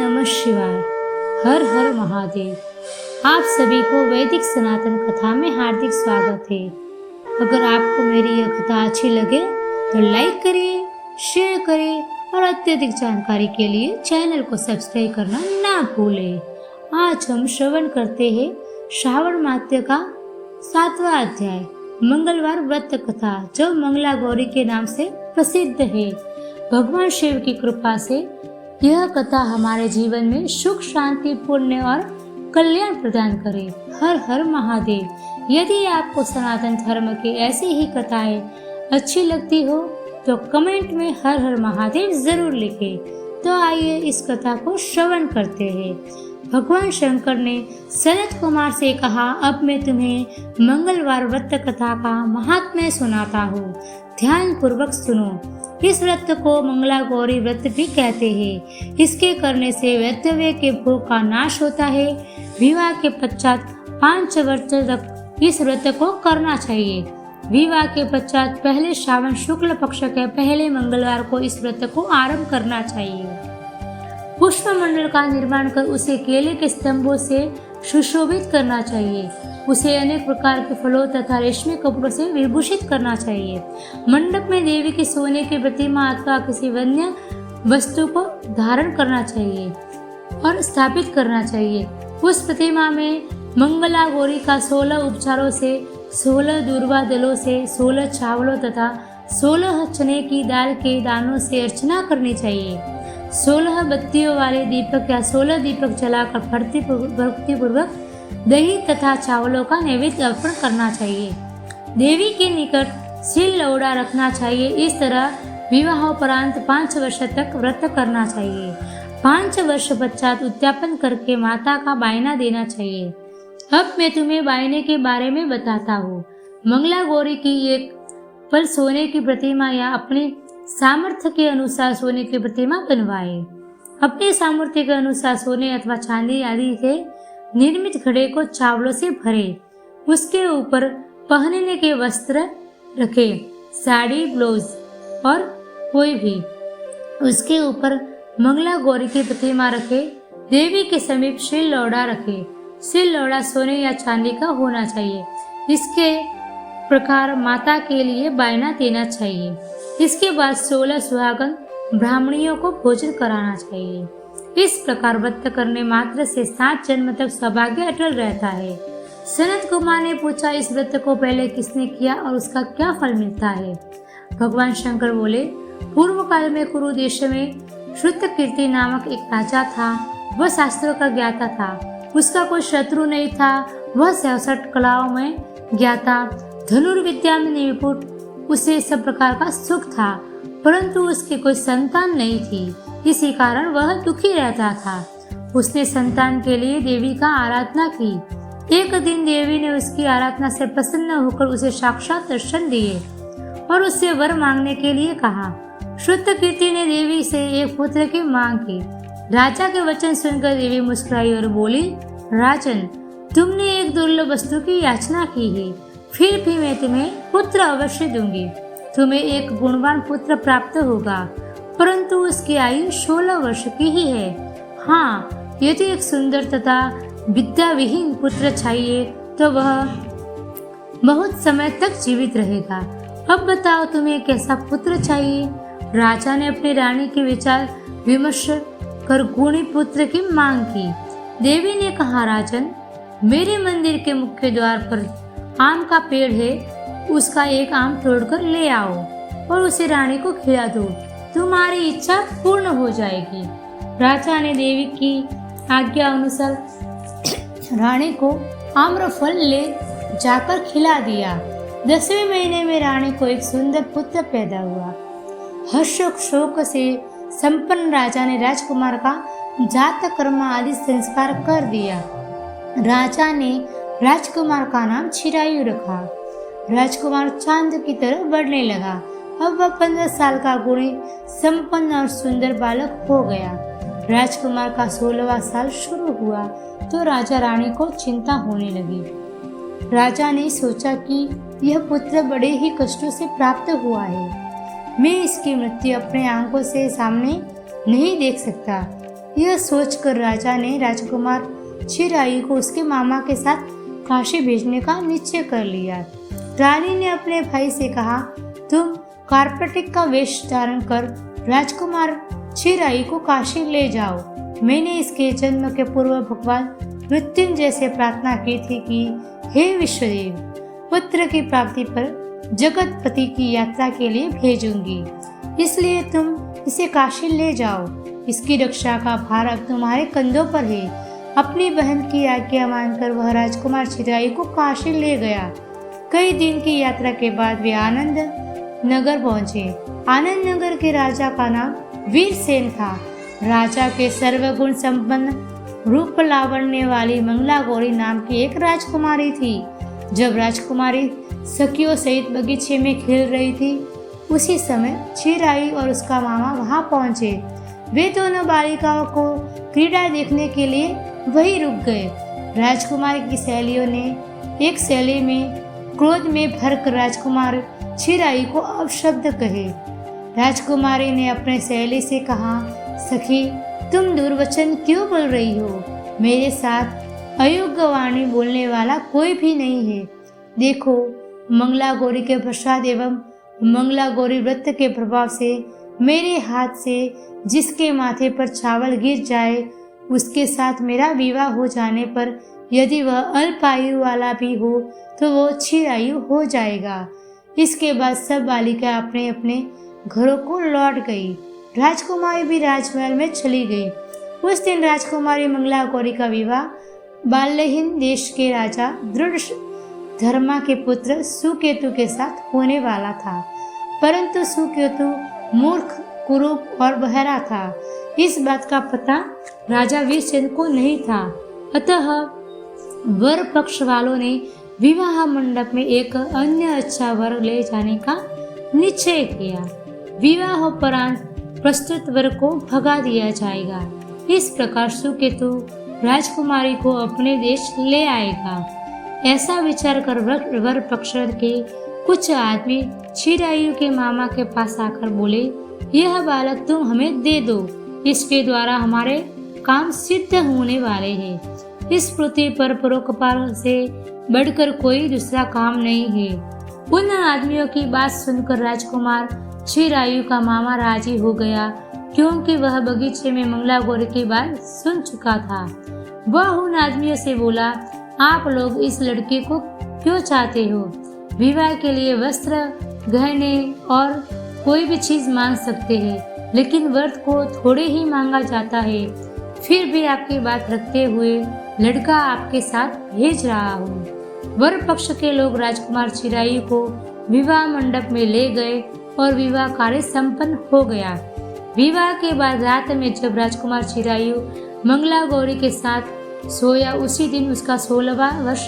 नमः शिवाय। हर हर महादेव। आप सभी को वैदिक सनातन कथा में हार्दिक स्वागत है। अगर आपको मेरी यह कथा अच्छी लगे तो लाइक करिए, शेयर करिए और अत्यधिक जानकारी के लिए चैनल को सब्सक्राइब करना ना भूलें। आज हम श्रवण करते हैं श्रावण मास का 7वां अध्याय मंगलवार व्रत कथा, जो मंगला गौरी के नाम से प्रसिद्ध है। भगवान शिव की कृपा से यह कथा हमारे जीवन में सुख, शांति, पुण्य और कल्याण प्रदान करे। हर हर महादेव। यदि आपको सनातन धर्म की ऐसी ही कथाएं अच्छी लगती हो तो कमेंट में हर हर महादेव जरूर लिखें। तो आइए इस कथा को श्रवण करते हैं। भगवान शंकर ने सनत कुमार से कहा, अब मैं तुम्हें मंगलवार व्रत कथा का महात्म्य सुनाता हूँ, ध्यान पूर्वक सुनो। इस व्रत को मंगला गौरी व्रत भी कहते हैं। इसके करने से वैधव्य के भोग का नाश होता है। विवाह के पश्चात 5 वर्ष तक इस व्रत को करना चाहिए। विवाह के पश्चात पहले श्रावण शुक्ल पक्ष के पहले मंगलवार को इस व्रत को आरंभ करना चाहिए। पुष्प मंडल का निर्माण कर उसे केले के स्तंभों से सुशोभित करना चाहिए। उसे अनेक प्रकार के फलों तथा रेशमी कपड़ों से विभूषित करना चाहिए। मंडप में देवी की सोने की प्रतिमा अथवा किसी वन्य वस्तु को धारण करना चाहिए और स्थापित करना चाहिए। उस प्रतिमा में मंगला गौरी का 16 उपचारों से, 16 दूर्वा दलों से, 16 चावलों तथा 16 चने की दाल के दानों से अर्चना करनी चाहिए। 16 बत्तियों वाले दीपक या 16 दीपक जलाकर भक्ति पूर्वक दही तथा चावलों का नैवेद्य अर्पण करना चाहिए। देवी के निकट सिल लौड़ा रखना चाहिए। इस तरह विवाहोपरांत 5 वर्ष तक व्रत करना चाहिए। 5 वर्ष पश्चात उद्यापन करके माता का बायना देना चाहिए। अब मैं तुम्हें बायने के बारे में बताता हूँ। मंगला गौरी की एक पल सोने की प्रतिमा या अपने सामर्थ्य के अनुसार सोने की प्रतिमा बनवाए। अपने सामर्थ्य के अनुसार सोने अथवा चांदी आदि से निर्मित घड़े को चावलों से भरे। उसके ऊपर पहनने के वस्त्र रखे, साड़ी, ब्लाउज और कोई भी। उसके ऊपर मंगला गौरी की प्रतिमा रखे। देवी के समीप सिल लौड़ा रखे। सिल लौड़ा सोने या चांदी का होना चाहिए। इसके प्रकार माता के लिए बायना देना चाहिए। इसके बाद 16 सुहागन ब्राह्मणियों को भोजन कराना चाहिए। इस प्रकार व्रत करने मात्र से 7 जन्म तक सौभाग्य अटल रहता है। सनत कुमार ने पूछा, इस व्रत को पहले किसने किया और उसका क्या फल मिलता है? भगवान शंकर बोले, पूर्व काल में कुरु देश में श्रुतकीर्ति नामक एक राजा था। वह शास्त्रों का ज्ञाता था। उसका कोई शत्रु नहीं था। वह 66 कलाओं में ज्ञाता, धनुर्विद्या में निपुण। उसे सब प्रकार का सुख था, परंतु उसकी कोई संतान नहीं थी। इसी कारण वह दुखी रहता था। उसने संतान के लिए देवी का आराधना की। एक दिन देवी ने उसकी आराधना से प्रसन्न होकर उसे साक्षात दर्शन दिए और उससे वर मांगने के लिए कहा। श्रुतकीर्ति ने देवी से एक पुत्र की मांग की। राजा के वचन सुनकर देवी मुस्कुराई और बोली, राजन, तुमने एक दुर्लभ वस्तु की याचना की है, फिर भी मैं तुम्हें पुत्र अवश्य दूंगी। तुम्हें एक गुणवान पुत्र प्राप्त होगा, परंतु उसकी आयु 16 वर्ष की ही है। हाँ, यदि एक सुंदर तथा विद्या विहीन पुत्र चाहिए तो वह बहुत समय तक जीवित रहेगा। अब बताओ तुम्हें कैसा पुत्र चाहिए? राजा ने अपनी रानी के विचार विमर्श कर गुणी पुत्र की मांग की। देवी ने कहा, राजन, मेरे मंदिर के मुख्य द्वार पर आम का पेड़ है, उसका एक आम तोड़कर ले आओ और उसे रानी को खिला दो। तुम्हारी इच्छा पूर्ण हो जाएगी। राजा ने देवी की आज्ञा अनुसार रानी को आम्रफल ले जाकर खिला दिया। 10वें महीने में रानी को एक सुंदर पुत्र पैदा हुआ। हर्ष शोक से संपन्न राजा ने राजकुमार का जात कर्म आदि संस्कार कर दिया। राजा ने राजकुमार का नाम चिरायु रखा। राजकुमार चांद की तरह बढ़ने लगा। अब वह 15 साल का गुणी संपन्न और सुंदर बालक हो गया। राजकुमार का 16वां साल शुरू हुआ तो राजा रानी को चिंता होने लगी। राजा ने सोचा कि यह पुत्र बड़े ही कष्टों से प्राप्त हुआ है। मैं इसकी मृत्यु अपने आंखों से सामने नहीं देख सकता। यह सोचकर राजा ने राजकुमार चिरायु को उसके मामा के साथ काशी भेजने का निश्चय कर लिया। रानी ने अपने भाई से कहा, तुम कार्पेटिक का वेश धारण कर राजकुमार चिरायु को काशी ले जाओ। मैंने इसके जन्म के पूर्व भगवान मृत्युंजय से प्रार्थना की थी कि हे विश्वदेव, पुत्र की प्राप्ति पर जगतपति की यात्रा के लिए भेजूंगी, इसलिए तुम इसे काशी ले जाओ। इसकी रक्षा का भार अब तुम्हारे कंधों पर है। अपनी बहन की आज्ञा मानकर वह राजकुमार चिरायु को काशी ले गया। कई दिन की यात्रा के बाद वे आनंद नगर पहुंचे। आनंद नगर के राजा का नाम वीरसेन था। राजा के सर्वगुण संपन्न रूप लावण्य वाली मंगला गौरी नाम की एक राजकुमारी थी। जब राजकुमारी सखियों सहित बगीचे में खेल रही थी, उसी समय चिरायु और उसका मामा वहां पहुंचे। वे दोनों बालिकाओं को क्रीड़ा देखने के लिए वहीं रुक गए। राजकुमारी की सहेलियों ने एक सहेली में क्रोध में भरकर राजकुमार चिरायु को अपशब्द कहे। राजकुमारी ने अपने सहेली से कहा, सखी, तुम दुर्वचन क्यों बोल रही हो? मेरे साथ अयोग्य वाणी बोलने वाला कोई भी नहीं है। देखो, मंगला गौरी के प्रसाद एवं मंगला गौरी व्रत के प्रभाव से मेरे हाथ से जिसके माथे पर चावल गिर जाए, उसके साथ मेरा विवाह हो जाने पर यदि वह अल्पायु वाला भी हो तो वो चिरायु हो जाएगा। इसके बाद सब बालिका अपने अपने घरों को लौट गई। राजकुमारी भी राजमहल में चली गई। उस दिन राजकुमारी मंगला गौरी का विवाह बाल्यहीन देश के राजा दृढ़ धर्मा के पुत्र सुकेतु के साथ होने वाला था, परंतु सुकेतु मूर्ख, कुरूप और बहरा था। इस बात का पता राजा वीरसेन को नहीं था। अतः वर पक्ष वालों ने विवाह मंडप में एक अन्य अच्छा वर ले जाने का निश्चय किया। विवाहोपरांत प्रस्तुत वर को भगा दिया जाएगा। इस प्रकार सुकेतु राजकुमारी को अपने देश ले आएगा। ऐसा विचार कर वर पक्ष के कुछ आदमी चिरायु के मामा के पास आकर बोले, यह बालक तुम हमें दे दो, इसके द्वारा हमारे काम सिद्ध होने वाले हैं। इस पृथ्वी पर परोपकार से बढ़कर कोई दूसरा काम नहीं है। उन आदमियों की बात सुनकर राजकुमार चिरायु का मामा राजी हो गया, क्योंकि वह बगीचे में मंगला गौरी की बात सुन चुका था। वह उन आदमियों से बोला, आप लोग इस लड़के को क्यों चाहते हो? विवाह के लिए वस्त्र, गहने और कोई भी चीज मांग सकते हैं, लेकिन व्रत को थोड़े ही मांगा जाता है। फिर भी आपकी बात रखते हुए लड़का आपके साथ भेज रहा हूँ। वर पक्ष के लोग राजकुमार चिरायु को विवाह मंडप में ले गए और विवाह कार्य संपन्न हो गया। विवाह के बाद रात में जब राजकुमार चिरायु मंगला गौरी के साथ सोया, उसी दिन उसका 16वां वर्ष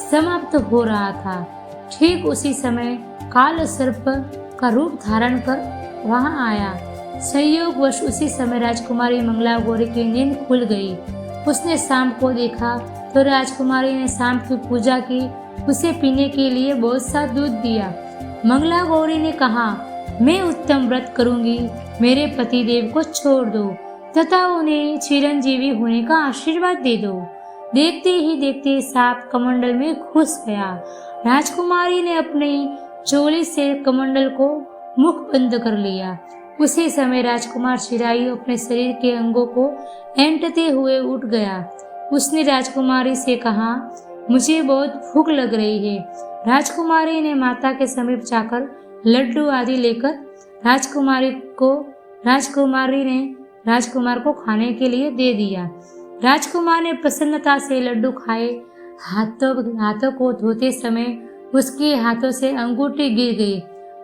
समाप्त हो रहा था। ठीक उसी समय काल सर्प का रूप धारण कर वहां आया। संयोगवश उसी समय राजकुमारी मंगला गौरी की नींद खुल गई। उसने शाम को देखा तो राजकुमारी ने शाम की पूजा की, उसे पीने के लिए बहुत सा दूध दिया। मंगला गौरी ने कहा, मैं उत्तम व्रत करूंगी, मेरे पति देव को छोड़ दो तथा उन्हें चिरंजीवी होने का आशीर्वाद दे दो। देखते ही देखते सांप कमंडल में घुस गया। राजकुमारी ने अपनी चोली से कमंडल को मुख बंद कर लिया। उसी समय राजकुमार चिरायु अपने शरीर के अंगों को ऐंठते हुए उठ गया। उसने राजकुमारी से कहा, मुझे बहुत भूख लग रही है। राजकुमारी ने माता के समीप जाकर लड्डू आदि लेकर राजकुमारी ने राजकुमार को खाने के लिए दे दिया। राजकुमार ने प्रसन्नता से लड्डू खाए। हाथों को धोते समय उसके हाथों से अंगूठी गिर गई।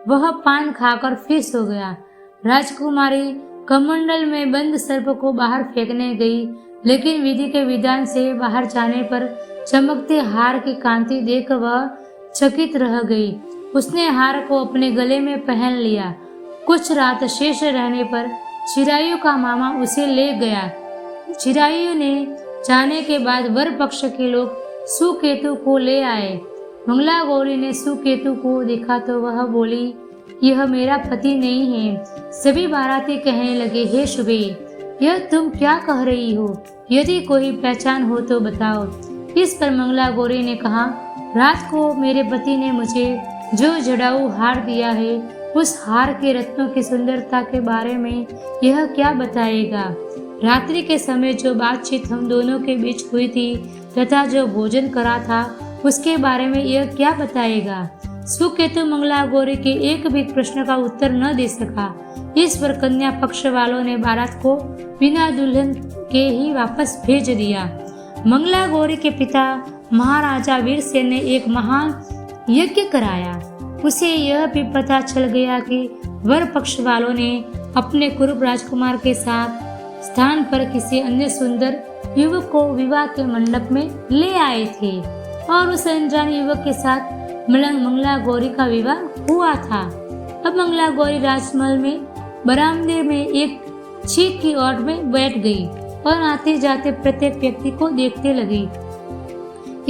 वह पान खाकर फिर सो गया। राजकुमारी कमंडल में बंद सर्प को बाहर फेंकने गई, लेकिन विधि के विधान से बाहर जाने पर चमकते हार की कांति देख वह चकित रह गई। उसने हार को अपने गले में पहन लिया। कुछ रात शेष रहने पर चिरायु का मामा उसे ले गया। चिरायु ने जाने के बाद वर पक्ष के लोग सुकेतु को ले आए। मंगला गौरी ने सुकेतु को देखा तो वह बोली, यह मेरा पति नहीं है। सभी बाराती कहने लगे, हे शुभे, यह तुम क्या कह रही हो? यदि कोई पहचान हो तो बताओ। इस पर मंगला गौरी ने कहा, रात को मेरे पति ने मुझे जो जड़ाऊ हार दिया है, उस हार के रत्नों की सुंदरता के बारे में यह क्या बताएगा? रात्रि के समय जो बातचीत हम दोनों के बीच हुई थी तथा जो भोजन करा था, उसके बारे में यह क्या बताएगा? सुकेतु मंगला गौरी के एक भी प्रश्न का उत्तर न दे सका। इस पर कन्या पक्ष वालों ने बारात को बिना दुल्हन के ही वापस भेज दिया। मंगला गौरी के पिता महाराजा वीरसेन ने एक महान यज्ञ कराया। उसे यह भी पता चल गया कि वर पक्ष वालों ने अपने कुरुप राजकुमार के साथ स्थान पर किसी अन्य सुंदर युवक को विवाह के मंडप में ले आए थे और उस अनजान युवक के साथ मंगला गौरी का विवाह हुआ था। अब मंगला गौरी राजमहल में बरामदे में एक चीख की ओर में बैठ गई और आते जाते प्रत्येक व्यक्ति को देखते लगी।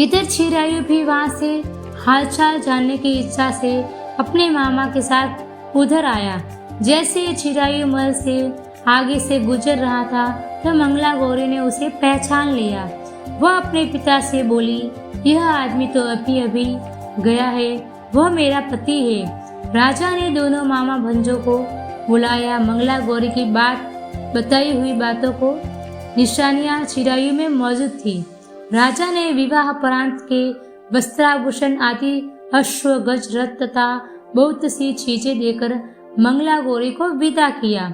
इधर चिरायु भी वहां से हालचाल जानने की इच्छा से अपने मामा के साथ उधर आया। जैसे चिरायु महल से आगे से गुजर रहा था तो मंगला गौरी ने उसे पहचान लिया। वह अपने पिता से बोली, यह आदमी तो अभी अभी गया है, वह मेरा पति है। राजा ने दोनों मामा भंजों को बुलाया। मंगला गौरी की बताई हुई बातों को निशानियां चिरायु में मौजूद थी। राजा ने विवाह परांत के वस्त्राभूषण आदि अश्व गज रथ तथा बहुत सी चीजें देकर मंगला गौरी को विदा किया।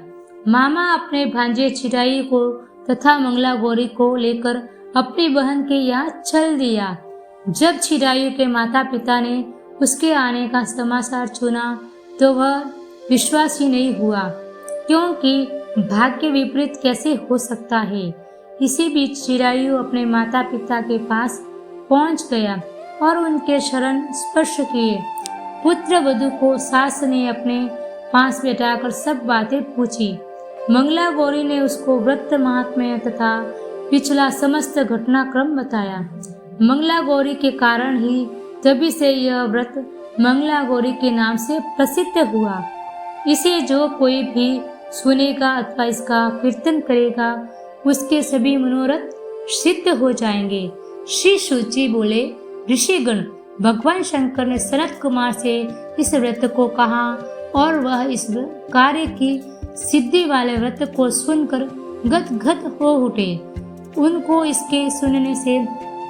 मामा अपने भांजे चिरायु को तथा मंगला गौरी को लेकर अपनी बहन के यहाँ चल दिया। जब चिरायु के माता पिता ने उसके आने का समाचार सुना तो वह विश्वास ही नहीं हुआ, क्योंकि भाग्य विपरीत कैसे हो सकता है। इसी बीच चिरायु अपने माता पिता के पास पहुंच गया और उनके शरण स्पर्श किए। पुत्र वधू को सास ने अपने पास बैठाकर सब बातें पूछी। मंगला गौरी ने उसको व्रत महात्म्य तथा पिछला समस्त घटनाक्रम बताया। मंगला गौरी के कारण ही तभी से यह व्रत मंगला गौरी के नाम से प्रसिद्ध हुआ। इसे जो कोई भी सुनेगा अथवा इसका कीर्तन करेगा, उसके सभी मनोरथ सिद्ध हो जाएंगे। श्री शुचि बोले, ऋषिगण, भगवान शंकर ने सनत कुमार से इस व्रत को कहा और वह इस कार्य की सिद्धि वाले व्रत को सुनकर गदगद हो उठे। उनको इसके सुनने से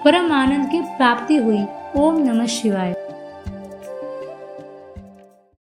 परम आनंद की प्राप्ति हुई। ओम नमः शिवाय।